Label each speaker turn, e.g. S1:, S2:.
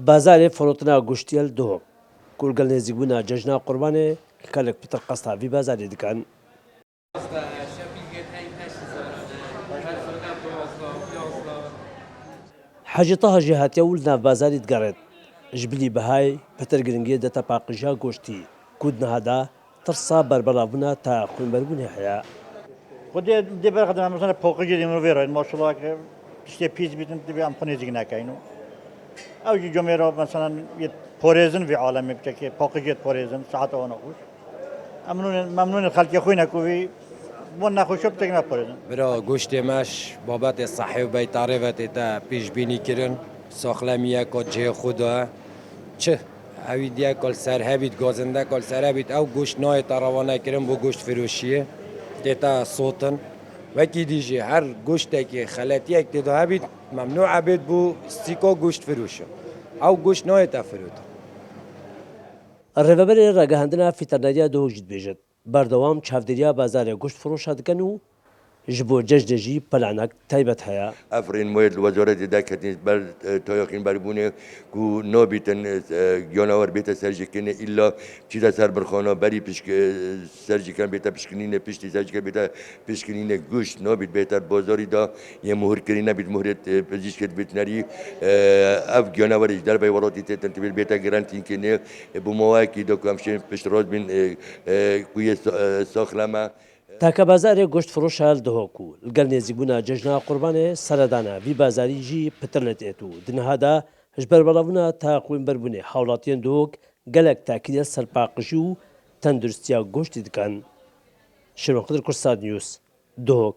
S1: بازارê firotina goştiyel Duhok Kurgel nêzîkbûna cejna Qurbanê gelek pitir qesta vî bazarê dikin. Hecî Taha jî hatiye wil nav bazarê digerit. Ji bilî bihayê pitir giringiyê dete paqîja goştî ku di niha de tirsa berbelavbûna taxwînberbûnê heye.
S2: خودی دیگر خدمت مثلا پاکیجی دیمرو ویراید ماشاءالله که işte پیز بیتن تبی ام خونه زیگ نکینو. اوجی جمعه مثلا یه پورزن وی عالمی بچه که پاکیجی پورزن ساعت آن خوش. ممنون خالقی خوی نکوی من نخوشم تک نپورزن.
S3: برا گوشت ماش بابت صحی و بیتاره و تا پیش بینی کردن ساخلمیه که جه خدا چه اویدیا کل سر هبید گازنده کل سر هبید او گوشت نای تروانه کردن بو گوشت فروشیه تا صوتن وکی دیجی هر گوشتی که خلطیه که تا هبید ممنوع بید بو استیکا گوشت فروشه او گوشت نای تفروت.
S1: Rêveberê ragihandina fîterneriya Duhok jî dibêjin berdewam çavdêriya bazarê goşt firoşa dikin û ji bo cejnê jî pelanek taybet heye.
S4: افرین موید وزارت دکتین بر تایخین بربونه کو نابیتن جانور بیت سرجکنه الا چیزا سر برخانه بری پیش سرجکن بیت پیشکنین پیشتی سرجکن بیت پیشکنین گوشت نابیت بیتر بازاری دا یه مهر کرینه بیت مهرت پزشکت بیتنری اف جانور در بیواراتی تنتبیل بیت گرانتین کنه بمواکی دو کامشین پیش راز بین کوی ساخلمه
S1: Take bazarê goşt firoşa li Duhok û li gel nêzîkbûna cejna Qurbanê seredana vî bazarî jî pitir li têt û di niha de ji ber belavbûna taxwînberbûnê hewlatiyên Duhok gelek tekîdê ser paqijî û tendurustiya goştê dikin. Şîrokdir Kursad News, Duhok.